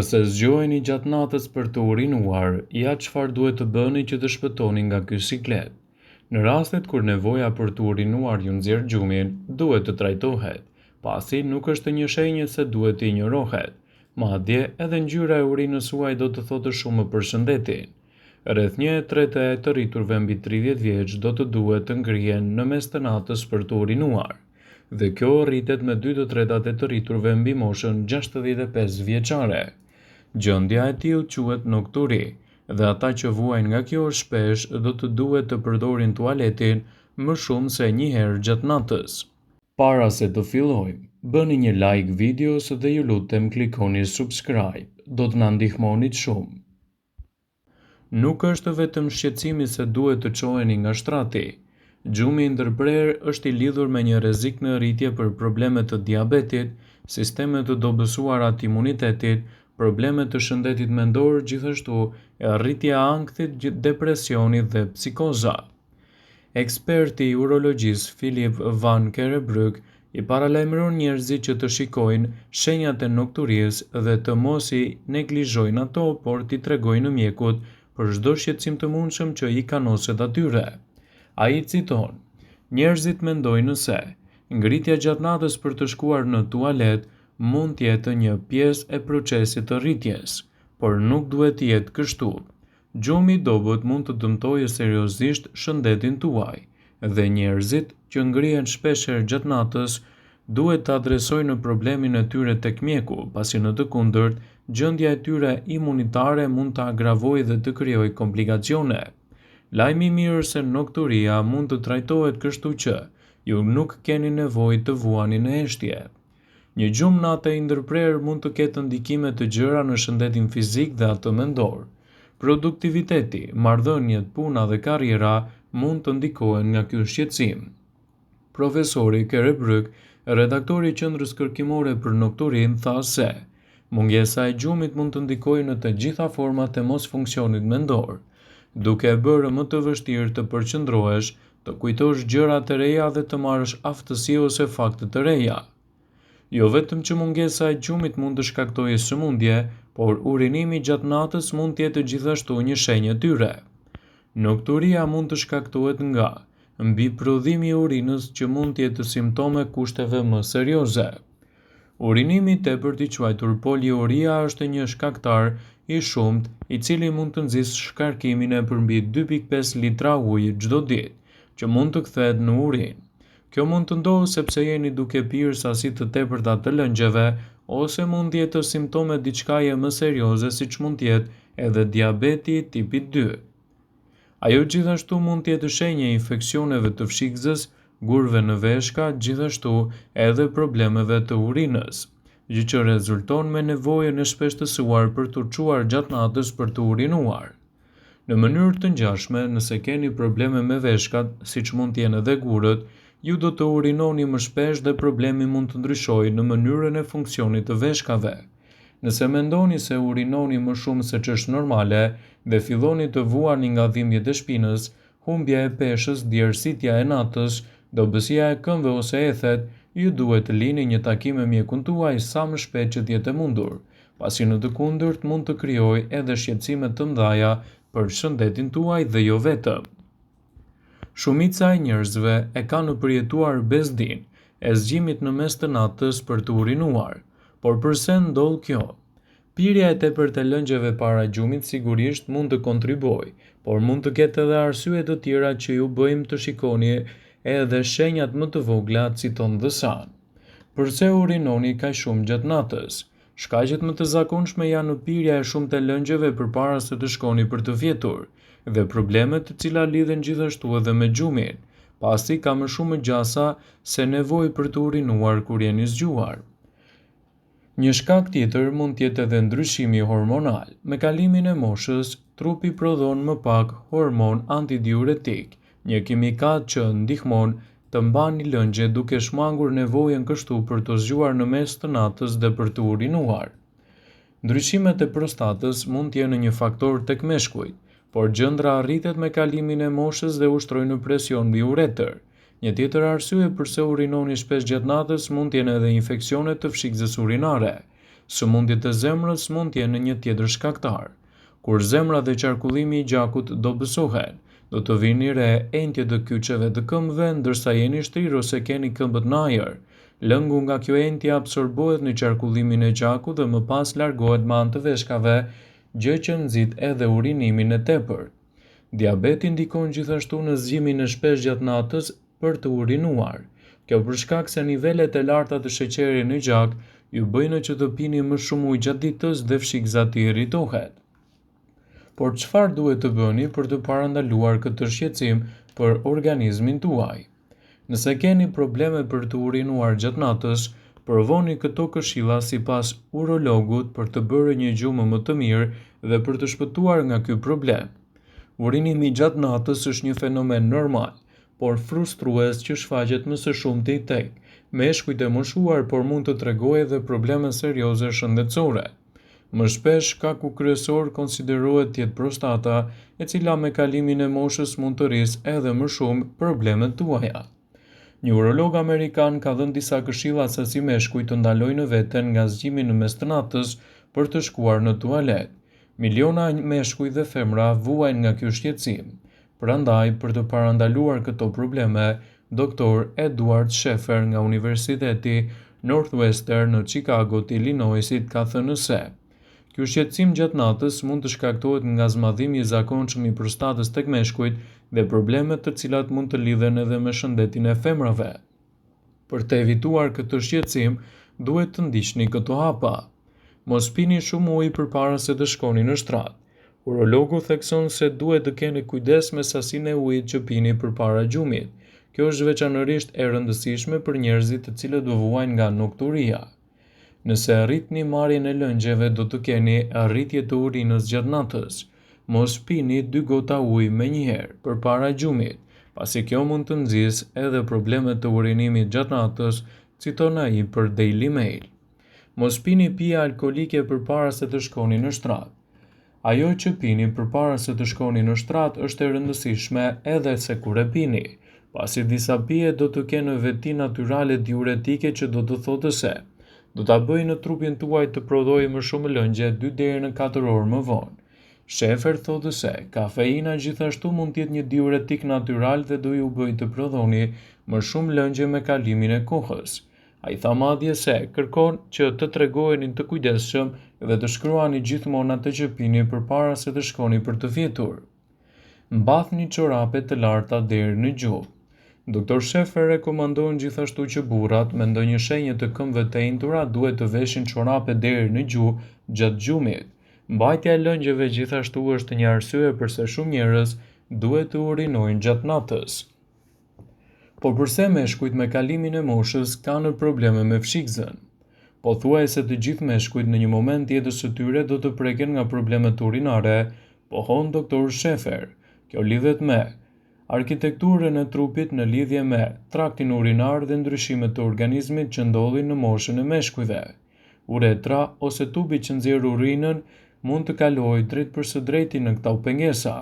Nëse zgjoheni gjatë natës për të urinuar, ja çfarë duhet të bëni që të shpëtoni nga ky siklet. Në rastet kur nevoja për të urinuar ju nxjerr gjumin, duhet të trajtohet, pasi nuk është një shenjë se duhet të injorohet. Madje edhe ngjyra e urinës suaj do të thotë shumë për shëndetin. Rreth 1/3 e të rriturve mbi 30 vjeç do të duhet të ngrihen në mes të natës për të urinuar. Dhe kjo rritet me 2/3 e të rriturve mbi moshën 65 vjeçare. Gjendja e tillë quhet nokturi, dhe ata që vuajnë nga kjo shpesh do të duhet të përdorin tualetin më shumë se një herë gjatë natës. Para se të fillojmë, bëni një like videos dhe ju lutem klikoni subscribe, do të na ndihmonit shumë. Nuk është vetëm shqetësimi se duhet të çoheni nga shtrati. Gjumi i ndërprer është i lidhur me një rrezik në rritje për probleme të diabetit, sisteme të dobësuara të imunitetit, probleme të shëndetit mendor, gjithashtu e rritja e ankthit, depresioni dhe psikoza. Eksperti i urologjisë Philip van Kerebryk i paralajmëron njerëzit që të shikojnë shenjat e nokturisë dhe të mos i neglizhojnë ato, por t'i tregojnë mjekut për çdo shqetësim të mundshëm që i kanoset atyre. Ai citon: "Njerëzit mendojnë se ngritja gjatë natës për të shkuar në tualet mund të jetë një pjesë e procesit të rritjes, por nuk duhet të jetë kështu. Gjumi i dobët mund të dëmtojë seriozisht shëndetin tuaj, dhe njerëzit që ngrihen shpeshherë gjatë natës duhet të adresojnë problemin e tyre tek mjeku, pasi në të kundërt, gjendja e tyre imunitare mund të agravojë dhe të krijojë komplikacione. Lajmi i mirë se nokturia mund të trajtohet, kështu që ju nuk keni nevojë të vuani në heshtje. Një gjumë nate i ndërprer mund të ketë ndikime të gjëra në shëndetin fizik dhe atë mendor. Produktiviteti, marrëdhëniet, puna dhe karriera mund të ndikohen nga ky shqetësim." Profesori Kerebryk, redaktori i Qendrës Kërkimore për Nokturinë, tha se mungesa e gjumit mund të ndikojë në të gjitha format e mosfunksionit mendor, duke e bërë më të vështirë të përqendrohesh, të kujtosh gjëra të reja dhe të marrësh aftësi ose fakte të reja. Jo vetëm që mungesa e gjumit mund të shkaktojë sëmundje, por urinimi gjatë natës mund të jetë gjithashtu një shenjë e tyre. Nokturia mund të shkaktohet nga mbiprodhimi i urinës, që mund të jetë simptome kushteve më serioze. Urinimi i tepërt, i quajtur poliuria, është një shkaktar i shumt i cili mund të nxjisë shkarkimin e përmbi 2.5 litra ujë çdo ditë, që mund të kthehet në urinë. Kjo mund të ndodhë sepse jeni duke pirë sasi të tepërta të lëngjeve, ose mund të jetë simptome diçkaje më serioze, siç mund të jetë edhe diabeti tipi 2. Ajo gjithashtu mund të jetë shenjë e infeksioneve të fshikëzës, gurve në veshka, gjithashtu edhe problemeve të urinës, gjë që rezulton me nevojën e shpeshtësuar për të çuar gjatë natës për të urinuar. Në mënyrë të ngjashme, nëse keni probleme me veshkat, siç mund të jenë edhe gurët, ju do të urinoni më shpesh dhe problemi mund të ndryshojë në mënyrën e funksionit të veshkave. Nëse mendoni se urinoni më shumë se ç'është normale dhe filloni të vuani nga dhimbjet e shpinës, humbja e peshës, djersitja e natës, dobësia e këmbëve ose ethet, ju duhet të lini një takim me mjekun tuaj sa më shpejt që të jetë e mundur, pasi në të kundërt mund të krijojë edhe shqetësime të mëdha për shëndetin tuaj dhe jo vetëm. Shumica e njerëzve e kanë përjetuar bezdin e zgjimit në mes të natës për të urinuar, por pse ndodh kjo? Pirja e tepërt e lëngjeve para gjumit sigurisht mund të kontribojë, por mund të ketë edhe arsye të tjera që ju bëjmë të shikoni edhe shenjat më të vogla, citon The Sun. Pse urinoni kaq shumë gjatë natës? Shkaqet më të zakonshme janë pirja e shumtë e lëngjeve përpara se të shkoni për të fjetur, dhe problemet të cilat lidhen gjithashtu edhe me gjumin, pasi ka më shumë gjasa se nevojë për të urinuar kur jeni zgjuar. Një shkak tjetër mund të jetë edhe ndryshimi hormonal. Me kalimin e moshës, trupi prodhon më pak hormon antidiuretik, një kimikal që ndihmon të mbani lëngje, duke shmangur nevojën kështu për të zgjuar në mes të natës dhe për të urinuar. Ndryshimet e prostatës mund të jenë një faktor tek meshkujt, por gjendra rritet me kalimin e moshës dhe ushtrojnë presion mbi uretër. Një tjetër arsye pse urinoni shpesh gjatë natës mund të jenë edhe infeksione të fshikëzës urinare, Sëmundjet e zemrës mund të jenë një tjetër shkaktar. Kur zemra dhe qarkullimi i gjakut dobësohen, do të vini re entje të kyçeve të këmbëve ndërsa jeni shtrirë ose keni këmbët në ajër. Lëngu nga kjo entje absorbohet në qarkullimin e gjakut dhe më pas largohet me anë të veshkave, gjë që nxit edhe urinimin e tepërt. Diabeti ndikon gjithashtu në zgjimin e shpesh gjatë natës për të urinuar. Kjo për shkak se nivelet e larta të sheqerit në gjak ju bëjnë që të pini më shumë ujë gjatë ditës dhe fshikëzati irritohet. Por çfarë duhet të bëni për të parandaluar këtë shqetësim për organizmin tuaj? Nëse keni probleme për të urinuar gjatë natës, provoni këto këshilla sipas urologut për të bërë një gjumë më të mirë dhe për të shpëtuar nga ky problem. Urinimi gjatë natës është një fenomen normal, por frustrues që shfaqet më së shumti tek meshkujt e moshuar, por mund të tregojë edhe probleme serioze shëndetësore. Më shpesh shkaku kryesor konsiderohet të jetë prostata, e cila me kalimin e moshës mund të rrisë edhe më shumë problemet tuaja. Një urolog amerikan ka dhënë disa këshilla se si meshkujt të ndalojnë veten nga zgjimi në mes të natës për të shkuar në tualet. Miliona meshkuj dhe femra vuajnë nga ky shqetësim. Prandaj, për të parandaluar këto probleme, Dr. Edward Sheffer nga Universiteti Northwestern në Chicago të Illinoisit ka thënë se ky shqetësim gjatë natës mund të shkaktohet nga zmadhimi i zakonshëm i prostatës tek meshkujt dhe problemet të cilat mund të lidhen edhe me shëndetin e femrave. Për të evituar këtë shqetësim, duhet të ndiqni këto hapa. Mos pini shumë ujë përpara se të shkoni në shtrat. Urologu thekson se duhet të keni kujdes me sasinë e ujit që pini përpara gjumit. Kjo është veçanërisht e rëndësishme për njerëzit të cilët do vuajnë nga nokturia. Nëse arritni marrjen e lëngjeve, do të keni arritje të urinës gjatë natës. Mos pini 2 gota ujë menjëherë përpara gjumit, pasi kjo mund të nxjisë edhe probleme të urinimit gjatë natës, citon ai për Daily Mail. Mos pini pije alkolike përpara se të shkoni në shtrat. Ajo që pini përpara se të shkoni në shtrat është e rëndësishme edhe se kur e pini, pasi disa pije do të kenë veti natyrale diuretike që do të thotë se do ta bëjë në trupin tuaj të prodhojë më shumë lëngje 2 deri në 4 orë më vonë. Sheffer thotë se kafeina gjithashtu mund të jetë një diuretik natyral dhe do ju bëjë të prodhoni më shumë lëngje me kalimin e kohës. Ai tha madje se kërkon që të tregoheni të kujdesshëm dhe të shkruani gjithmonë atë që pini përpara se të shkoni për të fjetur. Mbathni çorape të larta deri në gjuhë. Dr. Sheffer rekomandon gjithashtu që burrat me ndonjë shenjë të këmbëve të entura duhet të veshin çorape deri në gjuhë gjatë gjumit. Mbajtja e lëngjeve gjithashtu është një arsye pse shumë njerëz duhet të urinojnë gjatë natës. Por pse meshkujt me kalimin e moshës kanë probleme me fshikëzën? Pothuajse të gjithë meshkujt në një moment të jetës së tyre do të preken nga problemet urinare, pohon Dr. Sheffer. Kjo lidhet me arkitekturën e trupit në lidhje me traktin urinar dhe ndryshimet të organizmit që ndodhin në moshën e meshkujve. Uretra ose tubi që nxjerr urinën mund të kalojë drejt për së drejti në këto pengesa.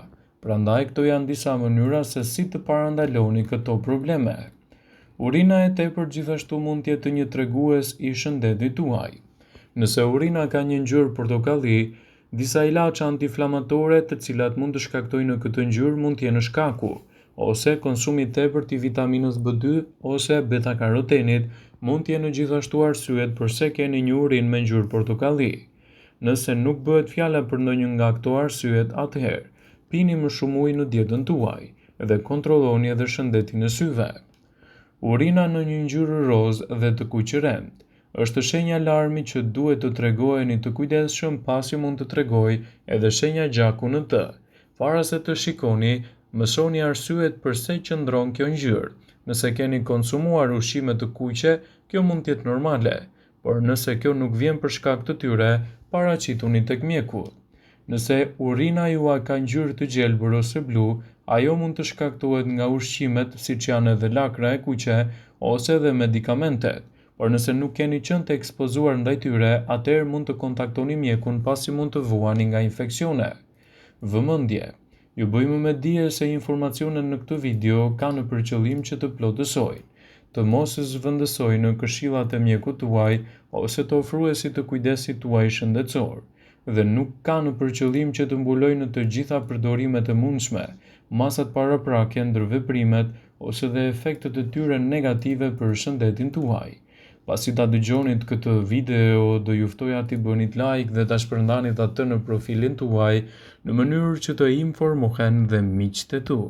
Prandaj këto janë disa mënyra se si të parandaloni këto probleme. Urina e tepërt gjithashtu mund të jetë një tregues i shëndetit tuaj. Nëse urina ka një ngjyrë portokalli, disa ilaçe antiinflamatore të cilat mund të shkaktojnë këtë ngjyrë mund të jenë shkaku, ose konsumi i tepërt i vitaminës B2 ose beta-karotenit mund të jenë gjithashtu arsyet pse keni një urinë me ngjyrë portokalli. Nëse nuk bëhet fjala për ndonjë nga këto arsyet, atëherë pini më shumë ujë në dietën tuaj dhe kontrolloni edhe shëndetin e syve. Urina në një ngjyrë roz dhe të kuqëremtë është shenja alarmi që duhet të tregoheni të kujdesshëm, pasi mund të tregojë edhe shenja gjaku në të. Para se të shikoni, mësoni arsyet pse qëndron kjo ngjyrë. Nëse keni konsumuar ushqime të kuqe, kjo mund të jetë normale, por nëse kjo nuk vjen për shkak të tyre, paraqituni tek mjeku. Nëse urina juaj ka ngjyrë të gjelbër ose blu, ajo mund të shkaktohet nga ushqimet, siç janë edhe lakra e kuqe ose edhe medikamentet. Por nëse nuk keni qenë të ekspozuar ndaj tyre, atëherë mund të kontaktoni mjekun, pasi mund të vuani nga infeksione. Vëmendje. Ju bëjmë me dije se informacionet në këtë video kanë për qëllim që të plotësojnë. të mos zhvendësoj në këshillat e mjekut tuaj ose të ofruesit të kujdesit tuaj shëndetësor, dhe nuk ka në përqëllim që të mbulojë në të gjitha përdorimet e mundshme masat paraprake ndër veprimet ose dhe efektet e tyre negative për shëndetin tuaj. Pasi ta dëgjonit këtë video, do ju ftoja t'i bënit like dhe ta shpërndanit atë në profilin tuaj në mënyrë që të informohen dhe miqtë e tu.